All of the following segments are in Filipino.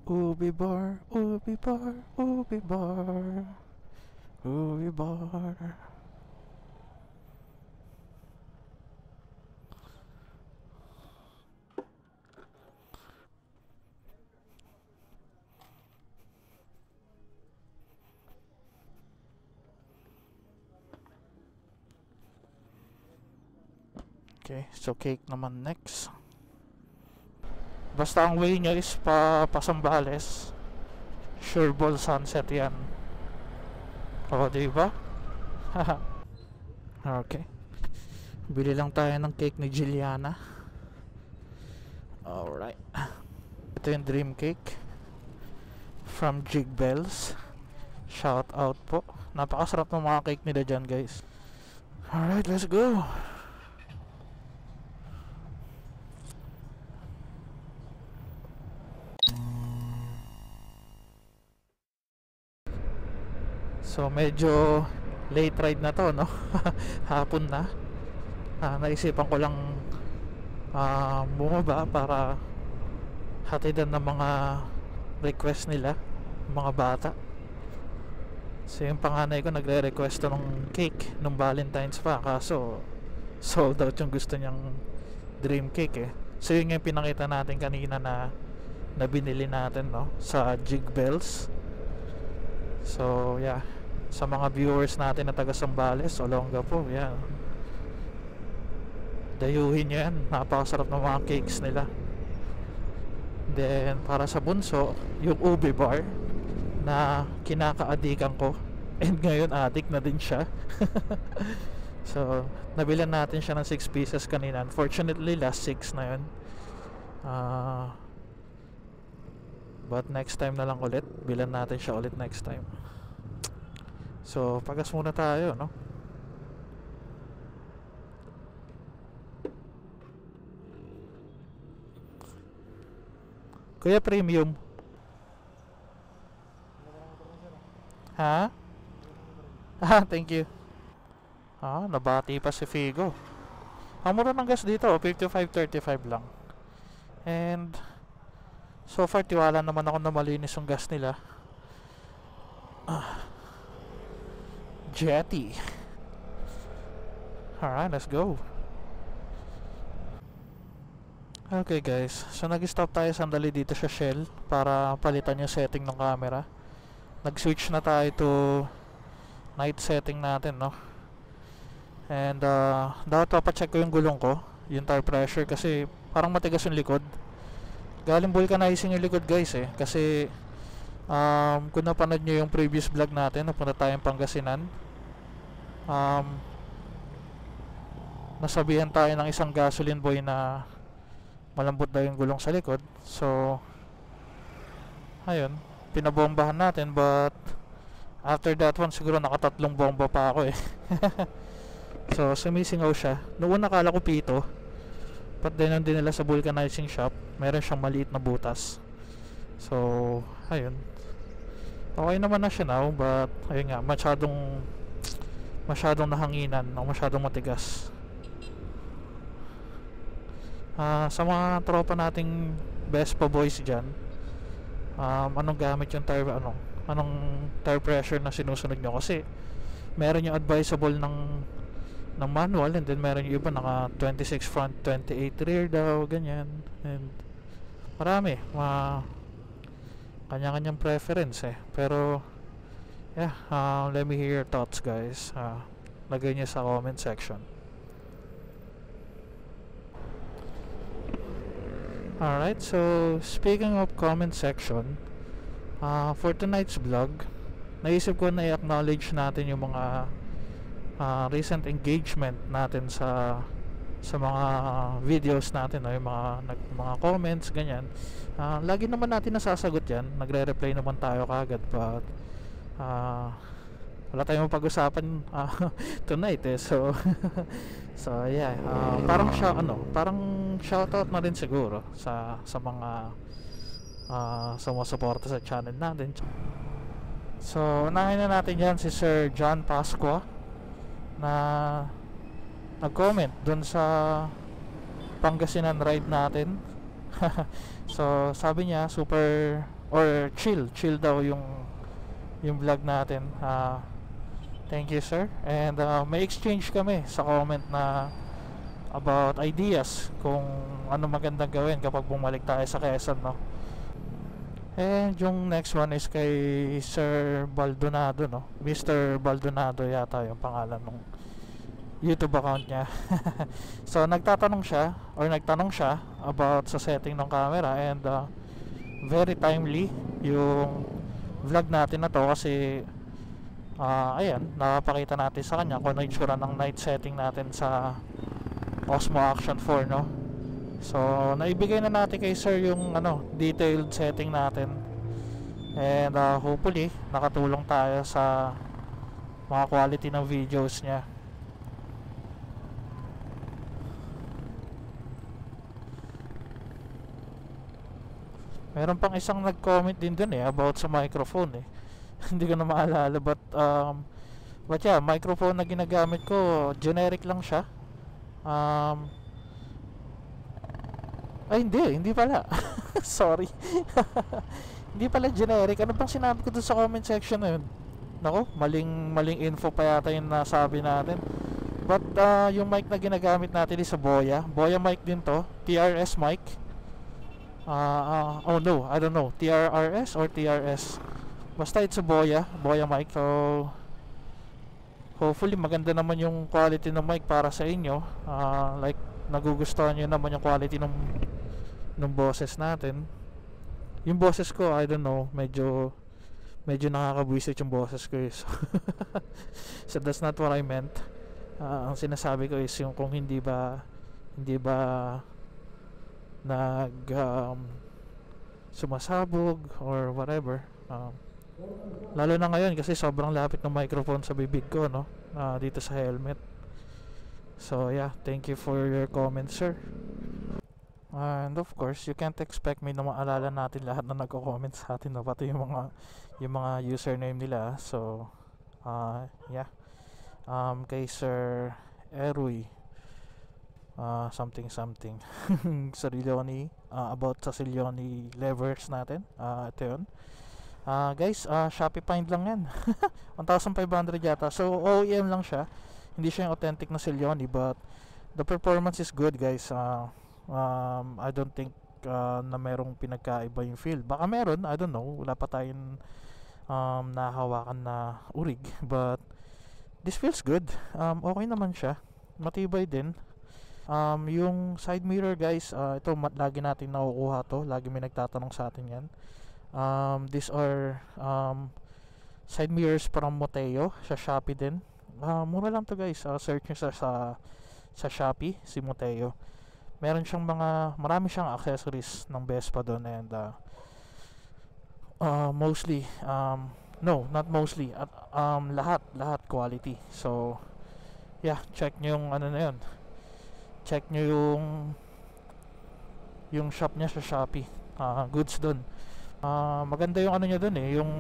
Ubi bar, ubi bar, ubi bar, ubi bar. Okay, so cake naman next. Basta ang way niya is Pasambales. Sure Ball Sunset yan. O, diba? Okay. Bili lang tayo ng cake ni Juliana. Alright. Ito yung dream cake from Jig Bells. Shout out po. Napakasarap ng mga cake nila dyan, guys. Alright, let's go. So medyo late ride na to, no? Hapon na. Naisipan ko lang bumaba para hatidan ng mga request nila, mga bata. So yung panganay ko nagre-request ng cake nung Valentine's pa, kaso sold out yung gusto niyang dream cake eh. So yun yung pinakita natin kanina na binili natin, no, sa Jig Bells. So yeah, sa mga viewers natin na taga Sambales, Olongapo, yan, dayuhin nyo yan. Napakasarap ng mga cakes nila. Then para sa bunso, yung Ubi Bar na kinakaadikan ko, and ngayon addict na din siya. So nabilan natin siya ng 6 pieces kanina. Unfortunately last 6 na yun. But next time na lang ulit, bilan natin siya ulit next time. So pagas muna tayo, no? Kuya Premium. Ha? Thank you. Nabati pa si Figo. Ang mura ng gas dito, 55.35 lang. And so far tiwala naman ako na malinis yung gas nila. Jetty. Alright, let's go. Okay guys, so nag-stop tayo sandali dito sa Shell para palitan yung setting ng camera. Nag-switch na tayo to night setting natin, no? And dapat papacheck ko yung gulong ko, yung tire pressure, kasi parang matigas yung likod. Galing vulcanizing yung likod, guys, eh. Kasi kung napanood nyo yung previous vlog natin, napunta tayong Pangasinan, nasabihan tayo ng isang gasoline boy na malambot daw yung gulong sa likod. So ayun, pinabombahan natin, but after that one siguro nakatatlong bomba pa ako eh. So sumisingaw siya. Noong una akala ko pito, but then nung dinala sa vulcanizing shop, meron siyang maliit na butas. So ayun, okay naman na siya now, but ayun nga, masyadong nahanginan o masyadong matigas. Sa mga tropa nating Vespa boys dyan, anong gamit yung tire, anong tire pressure na sinusunod nyo? Kasi meron yung advisable ng manual, and then meron yung iba naka 26 front, 28 rear daw, ganyan. And marami, kanya-kanyang preference eh. Pero yeah, let me hear your thoughts, guys. Lagay nyo sa comment section. Alright, so speaking of comment section, for tonight's vlog, naisip ko na i-acknowledge natin yung mga recent engagement natin sa mga videos natin, no? Yung mga comments, ganyan. Lagi naman natin nasasagot yan, nagre-reply naman tayo kagad, but wala tayong pag-usapan tonight eh. So so yeah, parang shoutout na rin siguro sa mga sumusuporta sa channel natin. So unahin na natin yan si Sir John Pasqua na nag-comment dun sa Pangasinan ride natin. So sabi niya super or chill daw yung vlog natin. Thank you sir. And may exchange kami sa comment na about ideas kung ano magandang gawin kapag bumalik tayo sa Quezon, no? And yung next one is kay Sir Baldonado, no? Mr. Baldonado yata yung pangalan ng YouTube account niya. So nagtanong siya about sa setting ng camera, and very timely yung vlog natin na to kasi ayan, napakita natin sa kanya kung ano yung itsura ng night setting natin sa Osmo Action 4, no? So naibigay na natin kay sir yung detailed setting natin, and hopefully nakatulong tayo sa mga quality ng videos niya. Meron pang isang nag-comment din dun about sa microphone hindi ko na maalala, but yeah, microphone na ginagamit ko generic lang siya. Ay hindi pala. Sorry. Hindi pala generic. Ano bang sinabi ko dun sa comment section na yun? Nako, maling info pa yata yung nasabi natin. But yung mic na ginagamit natin is sa Boya mic din to, TRS mic. Oh no, I don't know, TRRS or TRS, basta it's a Boya mic. So hopefully maganda naman yung quality ng mic para sa inyo. Like nagugustuhan nyo naman yung quality ng boses natin. Yung boses ko, I don't know, medyo nakakabwisit yung boses ko so that's not what I meant. Ang sinasabi ko is yung kung hindi ba sumasabog or whatever, lalo na ngayon kasi sobrang lapit ng microphone sa bibig ko, no? Dito sa helmet. So yeah, thank you for your comment sir. And of course, you can't expect me na maalala natin lahat na nagko-comment sa atin, no? Pati yung mga username nila. So yeah, kay Sir Eroy something Sariglioni, about sa Sariglioni levers natin, ito yun. Guys, Shopee find lang yan. 1,500 yata. So OEM lang siya, hindi siya yung authentic na Sariglioni, but the performance is good guys. I don't think na merong pinagkaiba yung feel. Baka meron, I don't know, wala pa tayong nahawakan na urig, but this feels good. Okay naman siya, matibay din. Yung side mirror guys, ito lagi natin nakukuha to, lagi may nagtatanong sa atin yan. These are side mirrors from Moteo sa Shopee din. Mura lang to guys, search nyo sa Shopee si Moteo. Meron siyang marami siyang accessories ng Vespa doon, and mostly no, not mostly, lahat quality. So yeah, check nyo yung na yun, check nyo yung shop niya sa Shopee. Goods doon. Maganda yung niya doon yung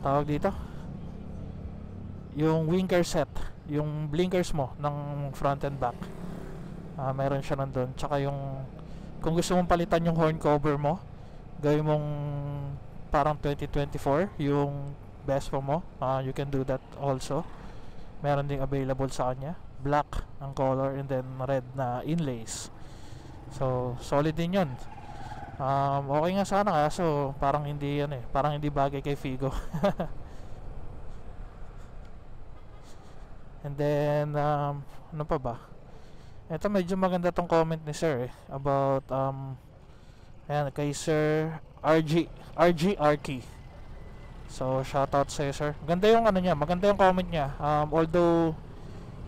tawag dito, yung winker set, yung blinkers mo ng front and back. Meron siya nandun. Tsaka yung kung gusto mong palitan yung horn cover mo, gawin mong parang 2024 yung Vespa mo, you can do that also. Meron ding available sa kanya, black ang color and then red na inlays. So solid din yun. Okay nga sana, kaso parang hindi parang hindi bagay kay Figo. And then ano pa ba? Ito medyo maganda tong comment ni sir about ayan, kay Sir RG Arky. So shoutout sa iyo sir. Ganda yung niya, maganda yung comment niya. Although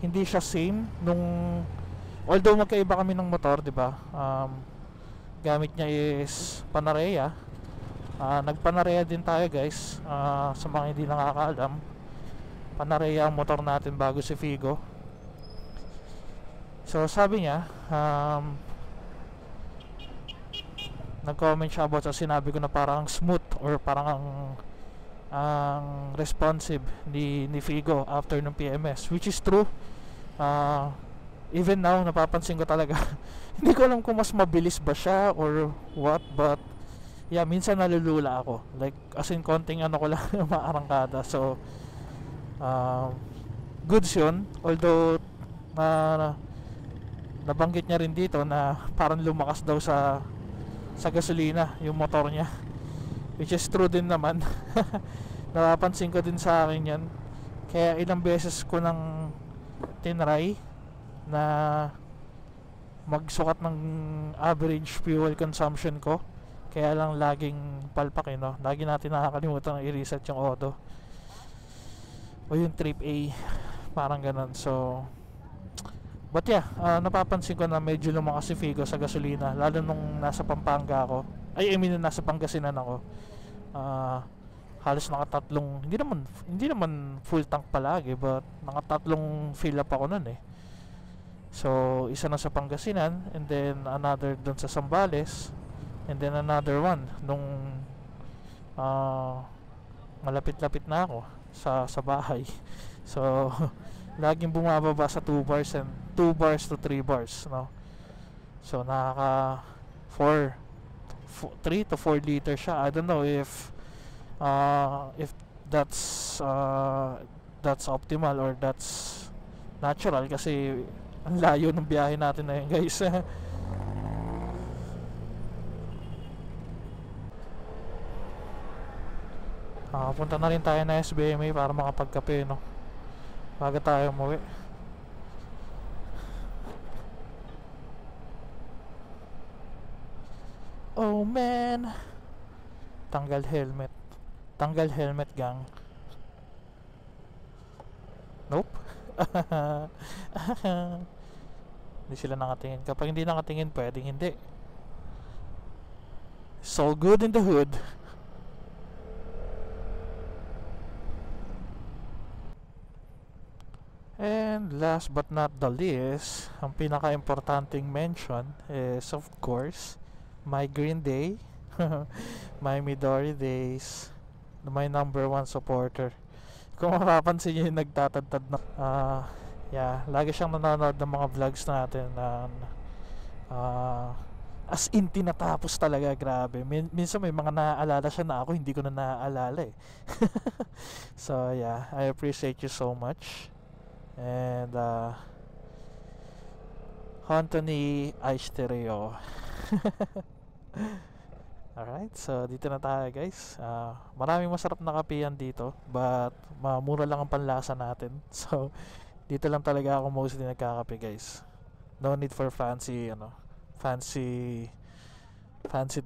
hindi siya same although magkaiba kami ng motor, 'di ba? Gamit niya is Panarea. Nagpanarea din tayo guys. Sa mga hindi nakakaalam, Panarea ang motor natin bago si Figo. So sabi niya, nag-comment siya about sa sinabi ko na parang smooth or parang ang responsive ni Figo after ng PMS, which is true. Even now napapansin ko talaga Hindi ko alam kung mas mabilis ba siya or what, but yeah, minsan nalulula ako. Like, as in, konting ano ko lang maarangkada. So, um, goods yun. Although, na nabanggit niya rin dito na parang lumakas daw sa gasolina yung motor niya. Which is true din naman. Napapansin ko din sa akin yan. Kaya ilang beses ko nang tinry na magsukat ng average fuel consumption ko. Kaya lang laging palpak no? Lagi natin nakakalimutan ng i-reset yung auto o yung trip A, parang ganun. So but yeah, napapansin ko na medyo lumakas si Figo sa gasolina, lalo nung nasa Pampanga ako. I mean nasa Pangasinan ako. Halos nakatatlong, hindi naman full tank palagi, but nakatatlong fill up ako nun eh. So isa na sa Pangasinan, and then another dun sa Zambales, and then another one nung malapit-lapit na ako sa bahay. So laging bumababa sa 2 bars and 2 bars to 3 bars, no? So nakaka 3 to 4 liters siya. I don't know if that's optimal or that's natural, kasi ang layo ng biyahe natin na yun, guys. Punta na rin tayo na SBMA para makapagkape, no? Bago tayo umuwi. Oh man, tanggal helmet gang. Nope. Hindi sila nakatingin. Kapag hindi nakatingin, pwedeng hindi. So good in the hood. And last but not the least, ang pinaka-importanting mention is of course my Green Day, my Midori Days, my number 1 supporter. Kung mapapansin nyo yung nagtatadtad na yeah, lagi siyang nanonood ng mga vlogs natin na as in tinatapos talaga, grabe. Minsan may mga naaalala siya na ako hindi ko na naaalala eh. So yeah, I appreciate you so much. And Anthony Aistereo. Alright, so dito na tayo, guys. Maraming masarap na kapihan dito, but mura lang ang panlasa natin. So dito lang talaga ako mostly nagkakape, guys. No need for fancy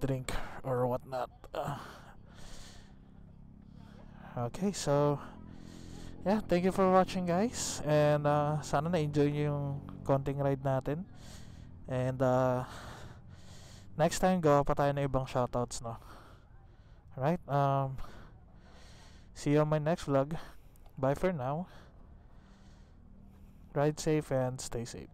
drink or whatnot. Okay, so yeah, thank you for watching, guys. And sana na-enjoy nyo yung konting ride natin. And next time, gawa pa tayo ng ibang shoutouts, no? Alright, see you on my next vlog. Bye for now. Ride safe and stay safe.